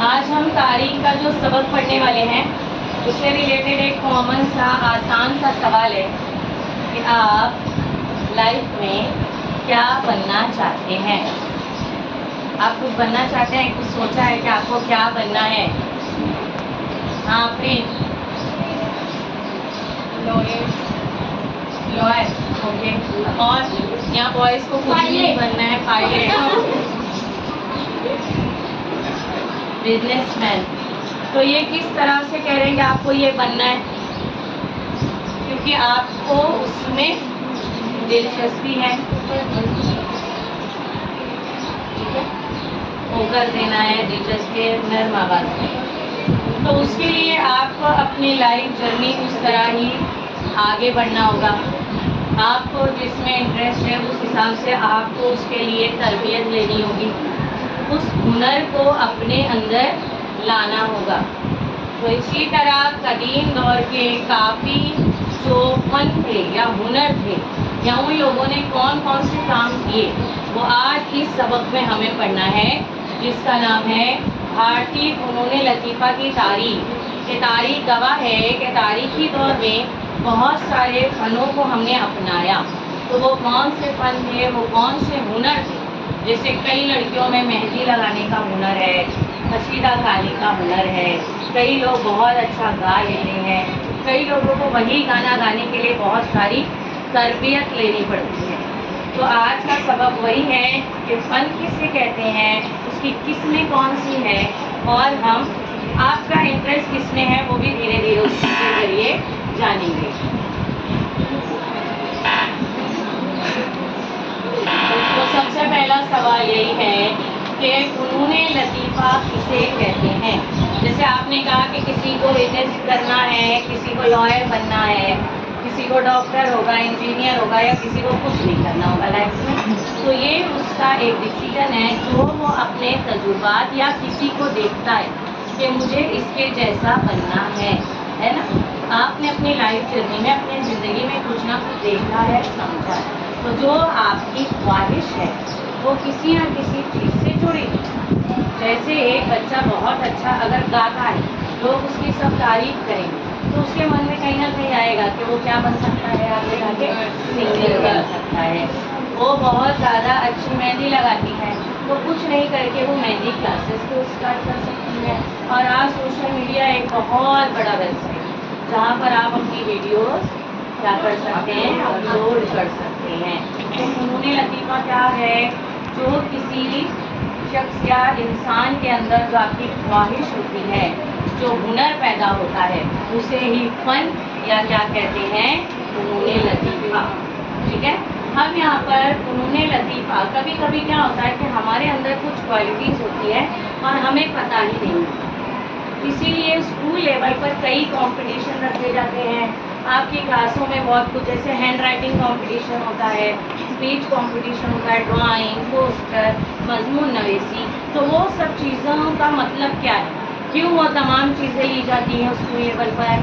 آج ہم تاریخ کا جو سبق پڑھنے والے ہیں اس سے ریلیٹڈ ایک کامن سا آسان سا سوال ہے کہ آپ لائف میں کیا بننا چاہتے ہیں. آپ کچھ بننا چاہتے ہیں, کچھ سوچا ہے کہ آپ کو کیا بننا ہے؟ ہاں لوئر, اوکے. اور یہاں بوائز کو کچھ بھی نہیں بننا ہے, پائلٹ, بزنس مین. تو یہ کس طرح سے کہہ رہے ہیں کہ آپ کو یہ بننا ہے؟ کیونکہ آپ کو اس میں دلچسپی ہے, فوکس دینا ہے, دلچسپی ہے, نرم آواز میں. تو اس کے لیے آپ کو اپنی لائف جرنی اس طرح ہی آگے بڑھنا ہوگا. آپ کو جس میں انٹرسٹ ہے اس حساب سے آپ کو اس کے لیے تربیت لینی ہوگی, اس ہنر کو اپنے اندر لانا ہوگا. تو اسی طرح قدیم دور کے کافی جو فن تھے یا ہنر تھے یا ان لوگوں نے کون کون سے کام کیے وہ آج اس سبق میں ہمیں پڑھنا ہے, جس کا نام ہے بھارتی فنون لطیفہ کی تاریخ. یہ تاریخ گواہ ہے کہ تاریخی دور میں بہت سارے فنوں کو ہم نے اپنایا. تو وہ کون سے فن تھے, وہ کون سے ہنر تھے؟ جیسے کئی لڑکیوں میں مہندی لگانے کا ہنر ہے, کشیدہ کاری کا ہنر ہے, کئی لوگ بہت اچھا گا لیتے ہیں, کئی لوگوں کو وہی گانا گانے کے لیے بہت ساری تربیت لینی پڑتی ہے. تو آج کا سبق وہی ہے کہ فن کسے کہتے ہیں, اس کی قسمیں کون سی ہیں, اور ہم آپ کا انٹرسٹ کس میں ہے وہ بھی دھیرے دھیرے اس کے ذریعے جانیں گے. تو سب سے پہلا سوال یہی ہے کہ فنون لطیفہ کسے کہتے ہیں. جیسے آپ نے کہا کہ کسی کو بزنس کرنا ہے, کسی کو لائر بننا ہے, کسی کو ڈاکٹر ہوگا, انجینئر ہوگا, یا کسی کو کچھ نہیں کرنا ہوگا لائف میں. تو یہ اس کا ایک ڈیسیجن ہے جو وہ اپنے تجربات یا کسی کو دیکھتا ہے کہ مجھے اس کے جیسا بننا ہے نا. آپ نے اپنی لائف جرنی میں اپنی زندگی میں کچھ نہ کچھ دیکھا ہے, سمجھا ہے. تو جو آپ کی خواہش ہے وہ کسی نہ کسی چیز سے جڑی. جیسے ایک بچہ بہت اچھا اگر گاتا ہے, لوگ اس کی سب تعریف کریں گے, تو اس کے من میں کہیں نہ کہیں آئے گا کہ وہ کیا بن سکتا ہے, آگے جا کے سنگر بن سکتا ہے. وہ بہت زیادہ اچھی مہندی لگاتی ہے, وہ کچھ نہیں کر کے وہ مہندی کلاسز کو اسٹارٹ کر سکتی ہے. اور آج سوشل میڈیا ایک بہت بڑا ویب سائٹ جہاں پر آپ اپنی ویڈیوز کیا کر سکتے ہیں, اپلوڈ کر سکتے ہیں. تو فنون لطیفہ کیا ہے, جو کسی شخص یا انسان کے اندر جو آپ کی خواہش ہوتی ہے, جو ہنر پیدا ہوتا ہے, اسے ہی فن یا کیا کہتے ہیں, فنون لطیفہ. ٹھیک ہے. ہم یہاں پر فنون لطیفہ کبھی کبھی کیا ہوتا ہے کہ ہمارے اندر کچھ کوالٹیز ہوتی ہے اور ہمیں پتہ ہی نہیں. اسی لیے اسکول لیول پر کئی کمپٹیشن رکھے جاتے ہیں. آپ کی کلاسوں میں بہت کچھ, جیسے ہینڈ رائٹنگ کمپٹیشن ہوتا ہے, اسپیچ کمپٹیشن ہوتا ہے, ڈرائنگ, پوسٹر, مضمون نویسی. تو وہ سب چیزوں کا مطلب کیا ہے, کیوں وہ تمام چیزیں لی جاتی ہیں اسکول لیول پر؟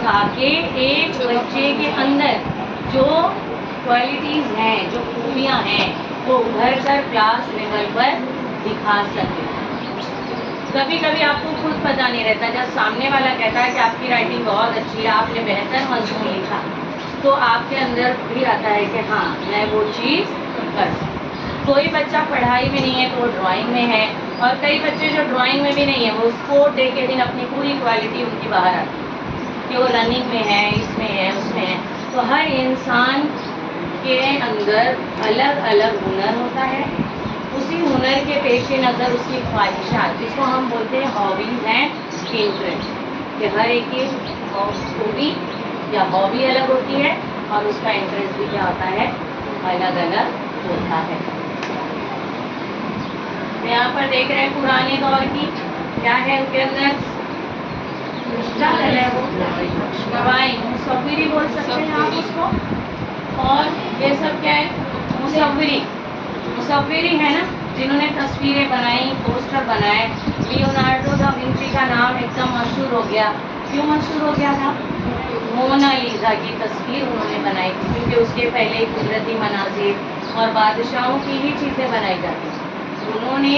تاکہ ایک بچے کے اندر جو کوالٹیز ہیں, جو خوبیاں ہیں, وہ ابھر کر کلاس لیول پر دکھا سکے. کبھی کبھی آپ کو خود پتہ نہیں رہتا, جب سامنے والا کہتا ہے کہ آپ کی رائٹنگ بہت اچھی ہے, آپ نے بہتر مضمون لکھا, تو آپ کے اندر بھی آتا ہے کہ ہاں میں وہ چیز کر سکوں. کوئی بچہ پڑھائی میں نہیں ہے تو وہ ڈرائنگ میں ہے, اور کئی بچے جو ڈرائنگ میں بھی نہیں ہے وہ اسپورٹ ڈے کے دن اپنی پوری کوالٹی ان کی باہر آتی ہے کہ وہ رننگ میں ہے, اس میں ہے, اس میں ہے. تو ہر انسان کے اندر الگ الگ ہنر ہوتا ہے. اسی ہنر کے پیش نظر اس کی خواہشات, جس کو ہم بولتے ہیں ہابیز ہیں, انٹرسٹ, کہ ہر ایک کی خوبی یا ہابی الگ ہوتی ہے اور اس کا انٹرسٹ بھی کیا ہوتا ہے, الگ الگ ہوتا ہے. یہاں پر دیکھ رہے ہیں پرانے دور کی کیا ہے, ان کے اندر کیا ہے, وہ ڈرائنگ, مصوری بول سکتے ہیں آپ اس کو. اور یہ سب کیا ہے, مصوری ہے نا, جنہوں نے تصویریں بنائی, پوسٹر بنائے. لیونارڈو دا ونچی کا نام ایک دم مشہور ہو گیا. کیوں مشہور ہو گیا تھا؟ مونا لیزا کی تصویر انہوں نے بنائی تھی, کیونکہ اس کے پہلے قدرتی مناظر اور بادشاہوں کی ہی چیزیں بنائی جاتی. انہوں نے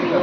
0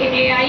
AI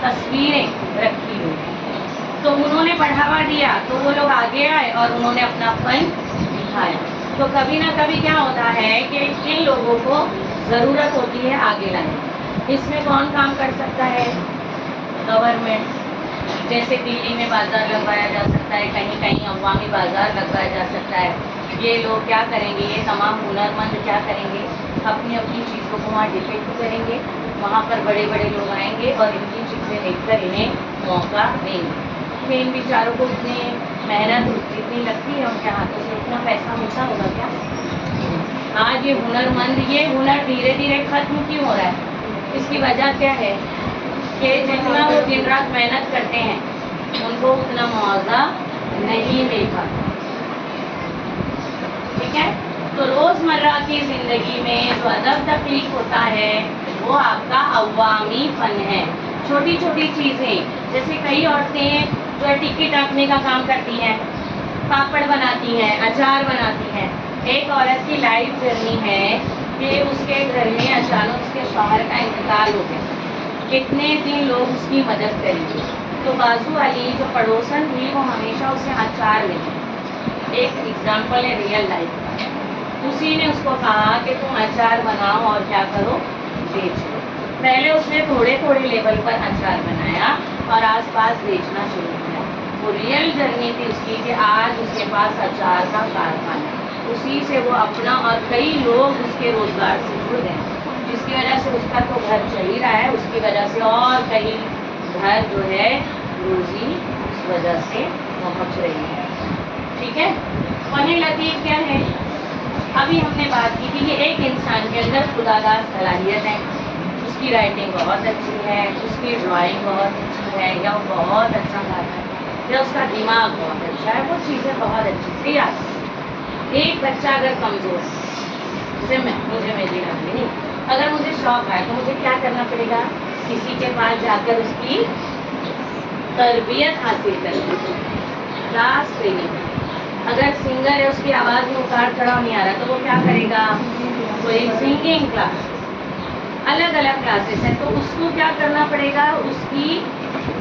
تصویریں رکھی ہوئی ہیں. تو انہوں نے بڑھاوا دیا تو وہ لوگ آگے آئے اور انہوں نے اپنا فن دکھایا. تو کبھی نہ کبھی کیا ہوتا ہے کہ ان لوگوں کو ضرورت ہوتی ہے آگے لانے. اس میں کون کام کر سکتا ہے؟ گورنمنٹ. جیسے دلی میں بازار لگوایا جا سکتا ہے, کہیں کہیں عوامی بازار لگوایا جا سکتا ہے. یہ لوگ کیا کریں گے, یہ تمام ہنر مند کیا کریں گے, اپنی اپنی چیزوں کو وہاں ڈپیکٹ کریں گے. وہاں پر بڑے بڑے لوگ آئیں گے اور ان کی چیزیں دیکھ کر انہیں موقع دیں گے. کہ ان بیچاروں کو اتنی محنت جتنی لگتی ہے ان کے ہاتھوں سے اتنا پیسہ ملتا ہوگا کیا؟ آج یہ ہنر مند, یہ ہنر دھیرے دھیرے ختم کیوں ہو رہا ہے؟ اس کی وجہ کیا ہے کہ جتنا وہ دن رات محنت کرتے ہیں ان کو اتنا معاوضہ نہیں مل پاتا. ٹھیک ہے. تو روزمرہ کی زندگی میں جو ادب تخلیق ہوتا ہے وہ آپ کا عوامی فن ہے. چھوٹی چھوٹی چیزیں, جیسے کئی عورتیں جو ہے ٹکٹ آنکنے کا کام کرتی ہیں, پاپڑ بناتی ہیں, اچار بناتی ہیں. ایک عورت کی لائف جرنی ہے کہ اس کے گھر میں اچانک اس کے شوہر کا انتقال ہو گیا. کتنے دن لوگ اس کی مدد کریں گے. تو بازو والی جو پڑوسن تھی وہ ہمیشہ اسے اچار دیتی. ایک ایگزامپل ہے ریئل لائف کا. اسی نے اس کو کہا کہ تم اچار بناؤ اور کیا کرو, بیچو. پہلے اس نے تھوڑے تھوڑے لیول پر اچار بنایا اور آس پاس بیچنا شروع کیا. وہ ریئل جرنی تھی اس کی کہ آج اس کے پاس اچار کا کارخانہ. اسی سے وہ اپنا اور کئی لوگ اس کے روزگار سے جڑ گئے, جس کی وجہ سے اس کا تو گھر چل ہی رہا ہے, اس کی وجہ سے اور کئی گھر جو ہے روزی اس وجہ سے پہنچ رہی ہے. ٹھیک ہے. فن لطیف کیا ہے؟ ابھی ہم نے بات کی تھی کہ ایک انسان کے اندر خداداد صلاحیت ہے. اس کی رائٹنگ بہت اچھی ہے, اس کی ڈرائنگ بہت اچھی ہے, یا وہ بہت اچھا گاتا ہے, یا اس کا دماغ بہت اچھا ہے, وہ چیزیں بہت اچھی سے یاد ہے. ایک بچہ اگر کمزور ہے, جیسے مجھے میری نام نہیں, اگر مجھے شوق ہے تو مجھے کیا کرنا پڑے گا, کسی کے پاس جا کر اس کی تربیت حاصل کرنی, کلاس لینی. اگر سنگر ہے, اس کی آواز میں اتار چڑھاؤ نہیں آ رہا تو وہ کیا کرے گا, کوئی سنگنگ کلاس, الگ الگ کلاسز ہیں. تو اس کو کیا کرنا پڑے گا, اس کی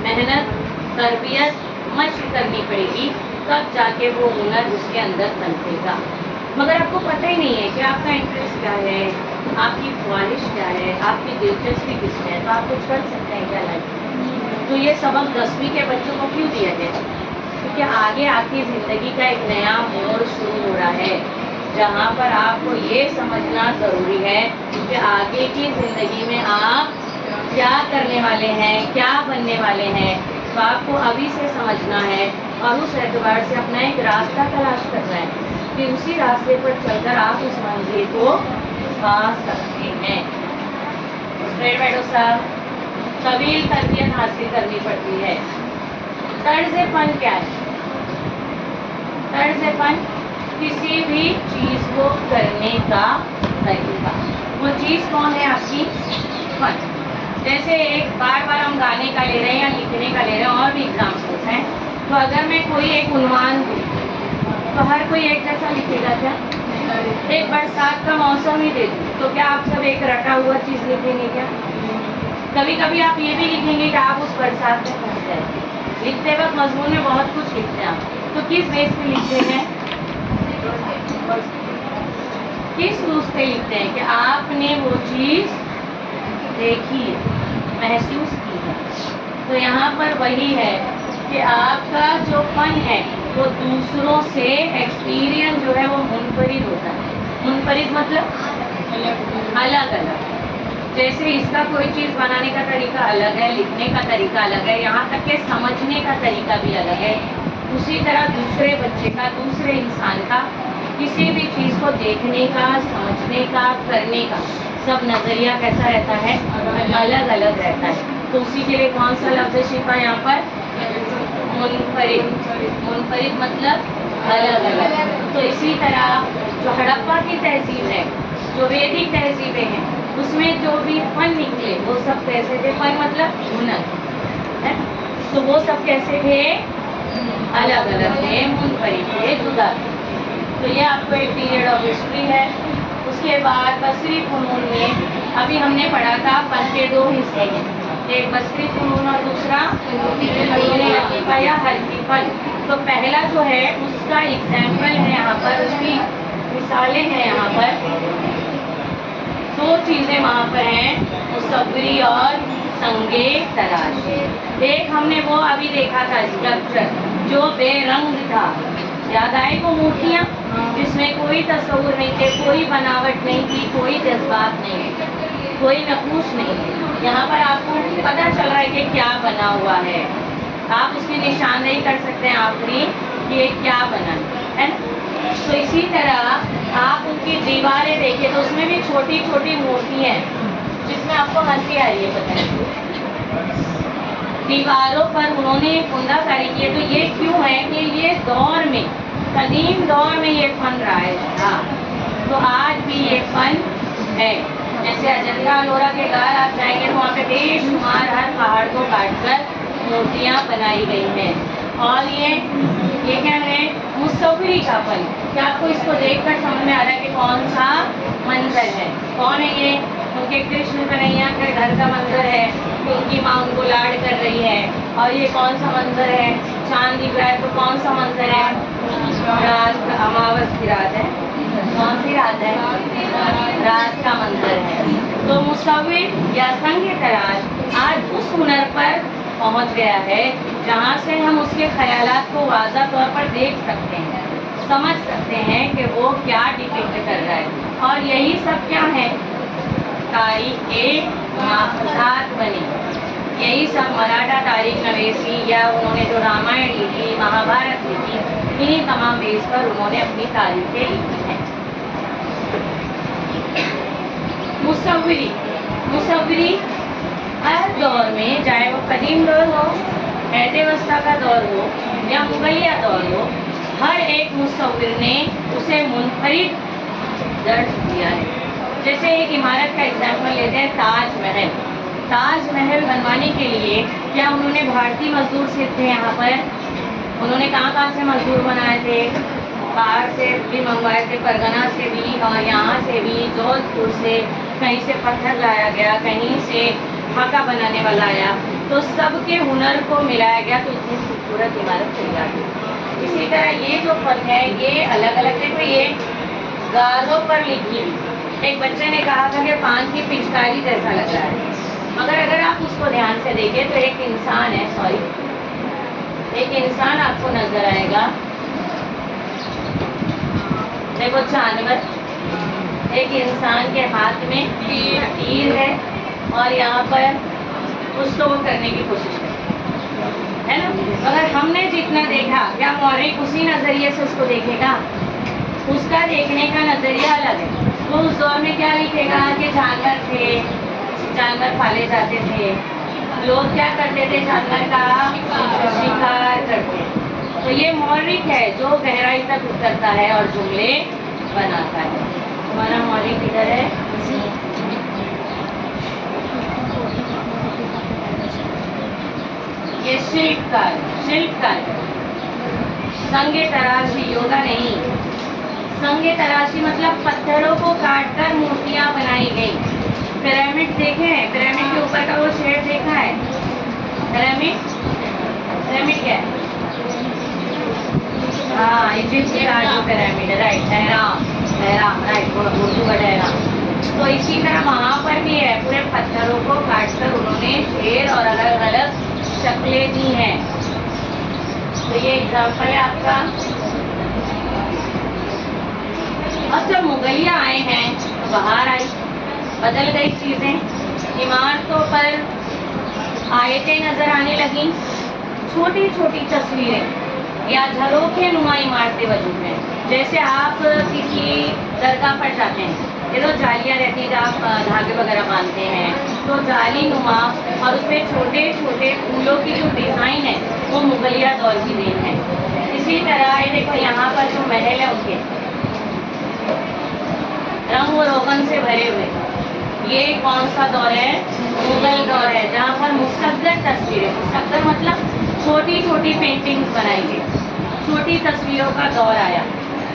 محنت, تربیت, مشق کرنی پڑے گی, تب جا کے وہ ہنر اس کے اندر پنپے گا. مگر آپ کو پتہ ہی نہیں ہے کہ آپ کا انٹرسٹ کیا ہے, آپ کی خواہش کیا ہے, آپ کی دلچسپی کس میں ہے, تو آپ کچھ کر سکتے ہیں کیا لائف میں؟ تو یہ سبق 10ویں کے بچوں کو کیوں دیا گیا؟ کیونکہ آگے آپ کی زندگی کا ایک نیا موڑ شروع ہو رہا ہے, جہاں پر آپ کو یہ سمجھنا ضروری ہے کہ آگے کی زندگی میں آپ کیا کرنے والے ہیں, کیا بننے والے ہیں. تو آپ کو ابھی سے سمجھنا ہے اور اس اعتبار سے اپنا ایک راستہ تلاش کرنا ہے کہ اسی راستے پر چل کر آپ اس منزل کو پا سکتے ہیں. بیٹھو صاحب, طویل تربیت حاصل کرنی پڑتی ہے. طرز فن کیا ہے؟ طرز فن کسی بھی چیز کو کرنے کا طریقہ. وہ چیز کون ہے آپ کی؟ فن. جیسے ایک بار بار ہم گانے کا لے رہے ہیں یا لکھنے کا لے رہے ہیں, اور بھی ایگزامپلس ہیں. تو اگر میں کوئی ایک عنوان دوں تو ہر کوئی ایک جیسا لکھے گا کیا؟ ایک برسات کا موسم ہی دے دوں تو کیا آپ سب ایک رٹا ہوا چیز لکھیں گے کیا؟ کبھی کبھی آپ یہ بھی لکھیں گے کہ آپ اس برسات میں پھنس گئے. لکھتے وقت مضمون میں بہت کچھ لکھتے ہیں آپ, تو کس بیس پہ لکھتے ہیں, کس روز پہ لکھتے ہیں کہ آپ نے وہ چیز دیکھی ہے, محسوس کی ہے. تو یہاں پر وہی ہے کہ آپ کا جو فن ہے وہ دوسروں سے ایکسپیرئنس جو ہے وہ منفرد ہوتا ہے. منفرد مطلب الگ الگ. جیسے اس کا کوئی چیز بنانے کا طریقہ الگ ہے, لکھنے کا طریقہ الگ ہے, یہاں تک کہ سمجھنے کا طریقہ بھی الگ ہے. اسی طرح دوسرے بچے کا, دوسرے انسان کا کسی بھی چیز کو دیکھنے کا, سمجھنے کا, کرنے کا سب نظریہ کیسا رہتا ہے, الگ الگ رہتا ہے. تو اسی کے لیے کون سا لفظ شفا یہاں پر, منفرد. منفرد مطلب الگ الگ. تو اسی طرح جو ہڑپا کی تہذیب ہے, جو ویدک تہذیبیں ہیں, اس میں جو بھی فن نکلے وہ سب کیسے تھے, فن مطلب ہنر, تو وہ سب کیسے تھے, الگ الگ تھے, منفرد تھے, جدا تھے. تو یہ آپ کو ایک پیریڈ آف ہسٹری ہے. اس کے بعد بصری فنون میں ابھی ہم نے پڑھا تھا فن کے 2 حصے ہیں, ایک بصری فنون اور دوسرا فنون لطیفہ یا حلقی فن. تو پہلا جو ہے اس کا ایگزامپل ہے یہاں پر، اس کی مثالیں ہیں یہاں پر. دو چیزیں وہاں پر ہیں، مصوری اور سنگے تراشی. ایک ہم نے وہ ابھی دیکھا تھا اسٹرکچر جو بے رنگ تھا، یاد آئے وہ مورتیاں جس میں کوئی تصور نہیں تھے، کوئی بناوٹ نہیں تھی، کوئی جذبات نہیں، کوئی نقوش نہیں. یہاں پر آپ کو پتہ چل رہا ہے کہ کیا بنا ہوا ہے، آپ اس کی نشاندہی کر سکتے ہیں آخری کہ یہ کیا بنا ہے نا. تو اسی طرح آپ ان کی دیواریں دیکھیں تو اس میں بھی چھوٹی چھوٹی مورتی ہیں جس میں آپ کو ہنسی آ رہی ہے. پتہ نہیں دیواروں پر انہوں نے عمدہ کاری کی ہے. تو یہ کیوں ہے کہ یہ دور میں، قدیم دور میں یہ فن رائج تھا، تو آج بھی یہ فن ہے. جیسے اجنتا ایلورا کے غار آپ جائیں گے تو وہاں پہ بے شمار ہر پہاڑ کو کاٹ کر مورتیاں بنائی گئی ہیں. اور یہ کیا ہے، مصوری کا فن. کیا آپ کو اس کو دیکھ کر سمجھ میں آ رہا ہے کہ کون سا منظر ہے؟ کون ہے یہ؟ ان کے کرشن کنہیا کے گھر کا منظر ہے، ان کی ماں ان کو لاڈ کر رہی ہے. اور یہ کون سا منظر ہے؟ چاند دکھ رہا ہے تو کون سا منظر ہے؟ رات، اماوس کی رات ہے. کون سی رات ہے؟ رات کا منظر ہے. تو مصور یا سنگ تراش آج اس ہنر پر پہنچ گیا ہے جہاں سے ہم اس کے خیالات کو واضح طور پر دیکھ سکتے ہیں، سمجھ سکتے ہیں کہ وہ کیا ڈپکٹ کر رہا ہے. اور یہی سب کیا ہے؟ تاریخ کے ماخذات بنے. یہی سب مراٹھا تاریخ نویسی یا انہوں نے جو رامائن لکھی، مہا بھارت لکھی، انہیں تمام بیس پر انہوں نے اپنی تاریخیں لکھی ہیں. مصوری ہر دور میں، چاہے وہ قدیم دور ہو، عہد وسطیٰ کا دور ہو یا مغلیہ دور ہو، ہر ایک مصور نے اسے منفرد درج کیا ہے. جیسے ایک عمارت کا ایگزامپل لیتے ہیں، تاج محل. تاج محل بنوانے کے لیے کیا انہوں نے بھارتی مزدور صرف تھے یہاں پر؟ انہوں نے کہاں سے مزدور بنائے تھے؟ باہر سے بھی منگوائے تھے، پرگنا سے بھی، اور یہاں سے بھی، جودھ پور سے، کہیں سے پتھر لایا گیا، کہیں سے خاکہ بنانے والا آیا. تو سب کے ہنر کو ملایا گیا تو اتنی خوبصورت عمارت تیار ہوئی. اسی طرح یہ جو فن ہے یہ الگ الگ. دیکھو یہ گازوں پر لکھی، ایک بچے نے کہا تھا کہ پان کی پچکاری جیسا لگ رہا ہے، مگر اگر آپ اس کو دھیان سے دیکھیں تو ایک انسان ہے، ایک انسان آپ کو نظر آئے گا. دیکھو جانور، ایک انسان کے ہاتھ میں تیر ہے اور یہاں پر کچھ تو وہ کرنے کی کوشش ہے نا. اگر ہم نے جتنا دیکھا، کیا مورخ اسی نظریے سے اس کو دیکھے گا؟ اس کا دیکھنے کا نظریہ الگ ہے. وہ اس دور میں کیا لکھے گا کہ جانور تھے، جانور پالے جاتے تھے، لوگ کیا کرتے تھے؟ جانور کا شکار کرتے. تو یہ مورخ ہے جو گہرائی تک اترتا ہے اور جملے بناتا ہے. ہمارا مورخ ادھر ہے. یہ شلپ کار. سنگ تراشی، یوگا نہیں. سنگ تراشی مطلب پتھروں کو کاٹ کر مورتیاں بنائی گئی. پیرامڈ دیکھے ہیں؟ پیرامڈ کے اوپر کا وہ شیڈ دیکھا ہے؟ پیرامڈ کیا ہے؟ ہاں، ایجپٹ کے راجو پیرامڈ، رائٹ. اہرام رائٹ، اردو کا اہرام. تو اسی طرح وہاں پر بھی ہے، پورے پتھروں کو کاٹ کر انہوں نے شیر اور الگ الگ شکلیں دی ہیں. تو یہ ایگزامپل ہے آپ کا. اب جب مغلیہ آئے ہیں تو باہر آئی، بدل گئی چیزیں. عمارتوں پر آیتیں نظر آنے لگیں، چھوٹی چھوٹی تصویریں یا جھروکھے نما عمارتیں وجود میں. جیسے آپ کسی درگاہ پر جاتے ہیں، یہ تو جالیاں رہتی ہیں، آپ دھاگے وغیرہ باندھتے ہیں، تو جالی نما اور اس میں چھوٹے چھوٹے پھولوں کی جو ڈیزائن ہے وہ مغلیہ دور کی دین ہے. اسی طرح یہ دیکھو یہاں پر جو محل ہے ان کے رنگ و روغن سے بھرے ہوئے. یہ کون سا دور ہے؟ مغل دور ہے، جہاں پر مصغر تصویریں، مصغر مطلب چھوٹی چھوٹی پینٹنگز بنائی گئی، چھوٹی تصویروں کا دور آیا.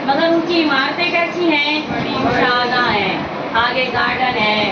مگر ان کی عمارتیں کیسی ہیں؟ شاہجہاں ہیں، آگے گارڈن ہے،